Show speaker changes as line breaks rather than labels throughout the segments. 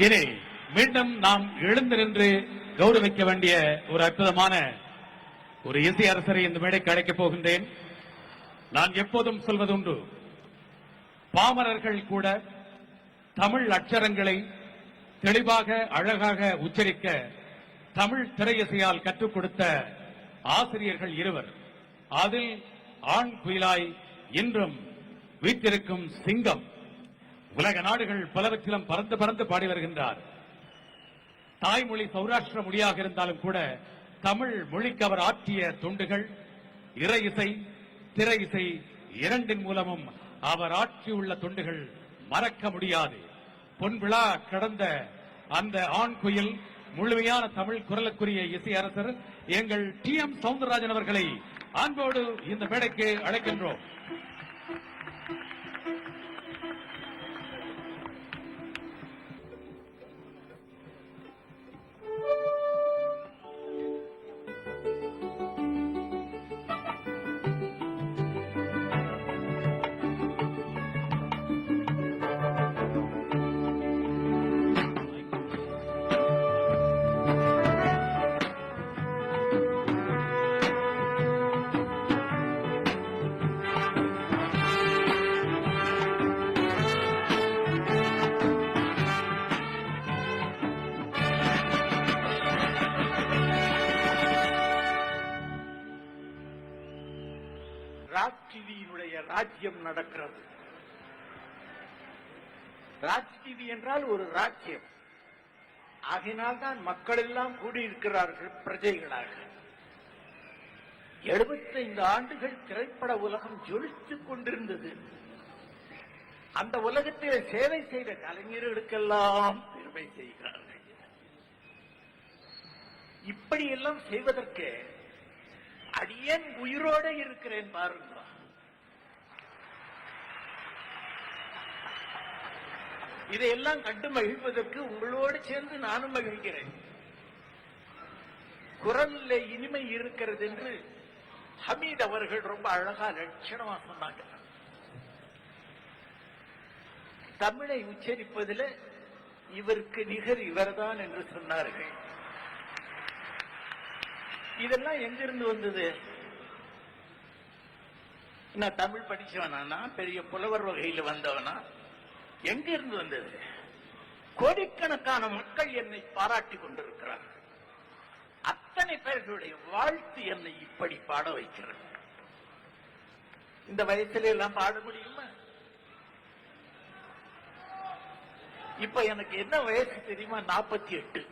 இனி மீண்டும் நாம் எழுந்து நின்று கௌரவிக்க வேண்டிய ஒரு அற்புதமான ஒரு இசை அரசரை இந்த மேடைக்கு அழைக்கப் போகின்றேன். நான் எப்போதும் சொல்வதுண்டு, பாமரர்கள் கூட தமிழ் அட்சரங்களை தெளிவாக அழகாக உச்சரிக்க தமிழ் திரையிசையால் கற்றுக் கொடுத்த ஆசிரியர்கள் இருவர். அதில் ஆண் குயிலாய் இன்றும் வீற்றிருக்கும் சிங்கம் உலக நாடுகள் பலவற்றிலும் பறந்து பறந்து பாடி வருகின்றார். தாய்மொழி சௌராஷ்டிர மொழியாக இருந்தாலும் கூட தமிழ் மொழிக்கு அவர் ஆற்றிய தொண்டுகள் இறை இசை திரை இசை இரண்டின் மூலமும் அவர் ஆற்றியுள்ள தொண்டுகள் மறக்க முடியாது. பொன்விழா கடந்த அந்த ஆண் குயில் முழுமையான தமிழ் குரலுக்குரிய இசை அரசர் எங்கள் TM சவுந்தரராஜன் அவர்களை அன்போடு இந்த மேடைக்கு அழைக்கின்றோம்.
ராஜ்டிவியினுடைய ராஜ்யம் நடக்கிறது. ராஜ்டிவி என்றால் ஒரு ராஜ்யம். ஆகினால்தான் மக்கள் எல்லாம் கூடியிருக்கிறார்கள் பிரஜைகளாக. 75 ஆண்டுகள் திரைப்பட உலகம் ஜொலித்துக் கொண்டிருந்தது. அந்த உலகத்தில் சேவை செய்த கலைஞர்களுக்கெல்லாம் பெருமை செய்கிறார்கள். இப்படியெல்லாம் செய்வதற்கு அடியேன் உயிரோட இருக்கிறேன் பாருங்க. இதையெல்லாம் கண்டு மகிழ்வதற்கு உங்களோடு சேர்ந்து நானும் மகிழ்கிறேன். குரலில் இனிமை இருக்கிறது என்று ஹமீத் அவர்கள் ரொம்ப அழகா லட்சணமா சொன்னாங்க. தமிழை உச்சரிப்பதில் இவருக்கு நிகர் இவர்தான் என்று சொன்னார்கள். இதெல்லாம் எங்கிருந்து வந்தது? நான் தமிழ் படிச்சவனா, பெரிய புலவர் வகையில் வந்தவனா, எங்க இருந்து வந்தது? கோடிக்கணக்கான மக்கள் என்னை பாராட்டி கொண்டிருக்கிறார்கள். அத்தனை பேர்களுடைய வாழ்த்து என்னை இப்படி பாட வைக்கிறது. இந்த வயசுல எல்லாம் பாட முடியுமா? இப்ப எனக்கு என்ன வயசு தெரியுமா? 48.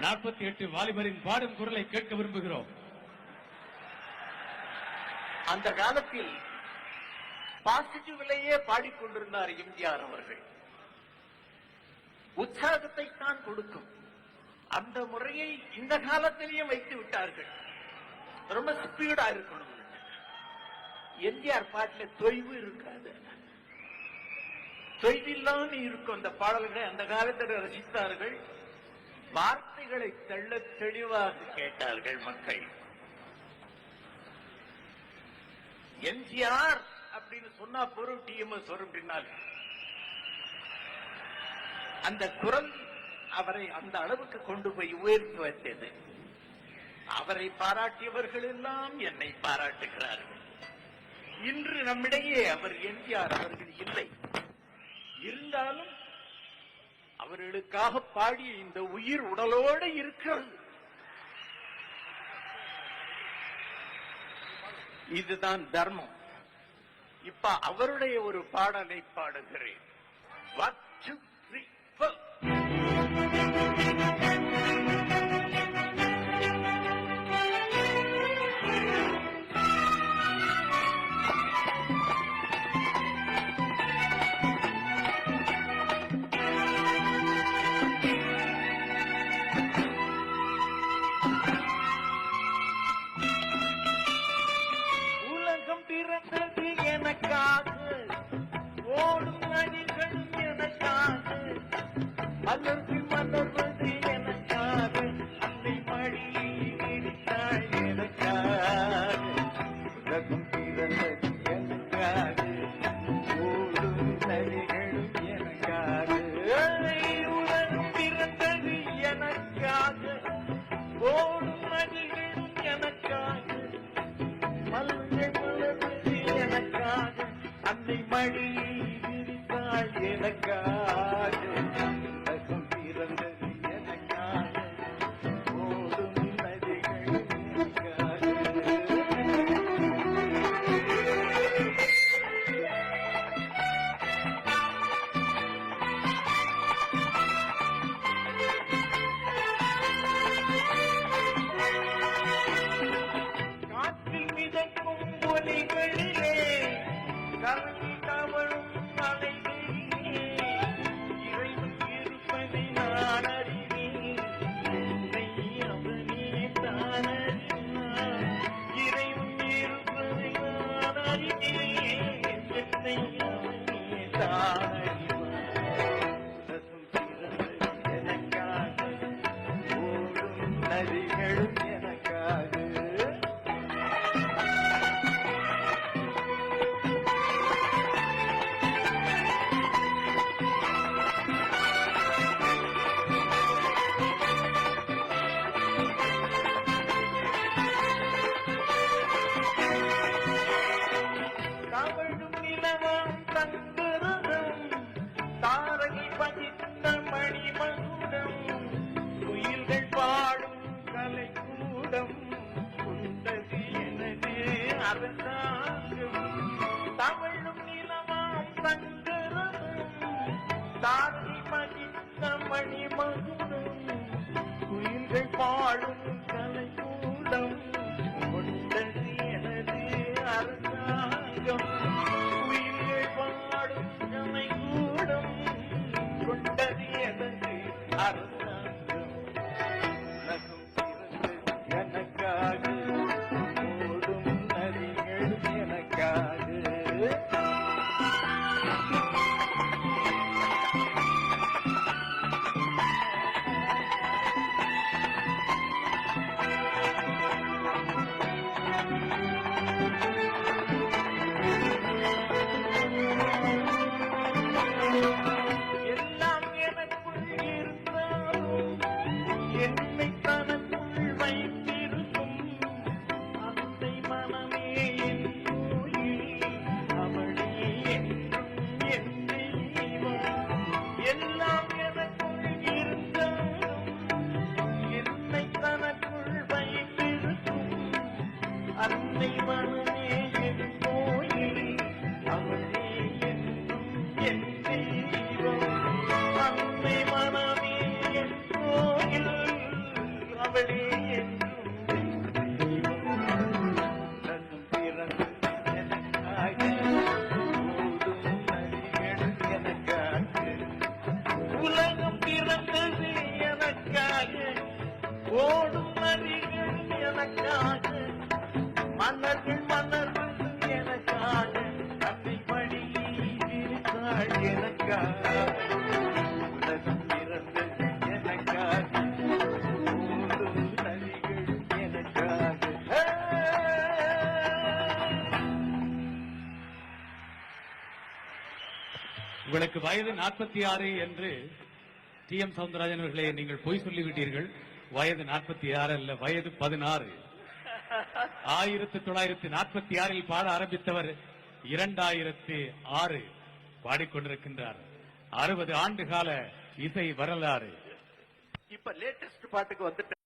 48 வாலிபரின் பாடும் குரலை கேட்க விரும்புகிறோம்.
அந்த காலத்தில் பாசிட்டிவ்லேயே பாடிக்கொண்டிருந்தார் எம்ஜிஆர் அவர்கள். உற்சாகத்தை தான் கொடுக்கும். அந்த முறையை இந்த காலத்திலேயே வைத்து விட்டார்கள். ரொம்ப ஸ்பீடா இருக்கணும். எம்ஜிஆர் பாட்டில் தொய்வு இருக்காது, தொய்வில்லாம இருக்கும். அந்த பாடல்களை அந்த காலத்தில் ரசித்தார்கள். வார்த்தைகளை தெள்ள தெளிவாக கேட்டார்கள் மக்கள். எம்ஜிஆர் அப்படின்னு சொன்னா பொருள் டிஎம்எஸ் வரும். பின்னால் அந்த குரல் அவரை அந்த அளவுக்கு கொண்டு போய் உயர்த்தி வைத்தது. அவரை பாராட்டியவர்கள் எல்லாம் என்னை பாராட்டுகிறார்கள். இன்று நம்மிடையே அவர் எம்ஜிஆர் அவர்கள் இல்லை. இருந்தாலும் அவர்களுக்காக பாடிய இந்த உயிர் உடலோடு இருக்கிறது. இதுதான் தர்மம். இப்ப அவருடைய ஒரு பாடலை பாடுகிறேன். உலகம் பிறந்தது எனக்காக, ஓடும் நதிகள் எனக்காக, மலர்ந்து மலர்வது எனக்காக, அன்னை மடியில் எடுத்தாள் எனக்காக. உலகம் பிறந்தது எனக்காக, ஓடும் எனக்காக உலகம் பிறந்தது எனக்காக ஓடும் நதிகள் எனக்காக காற்றில் மிதக்கும் ஒலிகளிலே கலங்கி தவழும் அலைகளிலே இறைவன் இருப்பதை நான் அறிவேன் என்னை அவனே தான் அறிவான் இறைவன் இருப்பதை நான் அறிவேன் என்னை அவனே தான் அறிவான் உலகம் பிறந்தது எனக்காக ஓடும் நதிகளும் எனக்காக தவழும் நிலவாம் தங்குரதம் தாரகை பதித்த மணிமகுடம் குயில்கள் பாடும் கலைக்கூடம் கொண்டது எனது அரசாங்கம் தவழும் நிலவாம் தங்குரதம் தாரகை பதித்த மணிமகுடம் குயில்கள் பாடும் கலைக்கூடம் கொண்டது எனது அரசாங்கம் உயிர்கள் பாடும் கமை கூடம் கொண்டது எனது அரசாங்கம் உலகம் பிறந்தது எனக்காக ஓடும் நதிகள் எனக்காக எல்லாம் எனக்குள் இருந்தாலும் என்னை தனக்குள் வைத்திருக்கும் அத்தை மனமே என் கோயில் அவளே என்றும் என் தெய்வம் எல்லாம் எனக்குள் இருந்தாலும் என்னை தனக்குள் வைத்திருக்கும் அத்தை மனமே என் கோயில் அவளே என்றும் என் தெய்வம் அன்னை மனமே என் கோயில் அவளே என்றும் என் தெய்வம் உலகம் பிறந்தது எனக்காக ஓடும் நதிகள் எனக்காக உலகம் பிறந்தது எனக்காக ஓடும் நதிகள் எனக்காக மன்னர்கள் மன்னர்கள் எனக்காக அன்னை மடியிருக்காள் எனக்காக உலகம் பிறந்தது எனக்காக ஓடும் நதிகள் எனக்காக
உங்களுக்கு வயது 46 என்று டி எம் சவுந்தரராஜன் அவர்களே நீங்கள் பொய் சொல்லிவிட்டீர்கள். வயது 46 அல்ல, வயது 16. 1946 பாட ஆரம்பித்தவர் 2006 பாடிக்கொண்டிருக்கின்றார். 60 ஆண்டு கால இசை வரலாறு.
இப்ப லேட்டஸ்ட் பாட்டுக்கு வந்துட்டு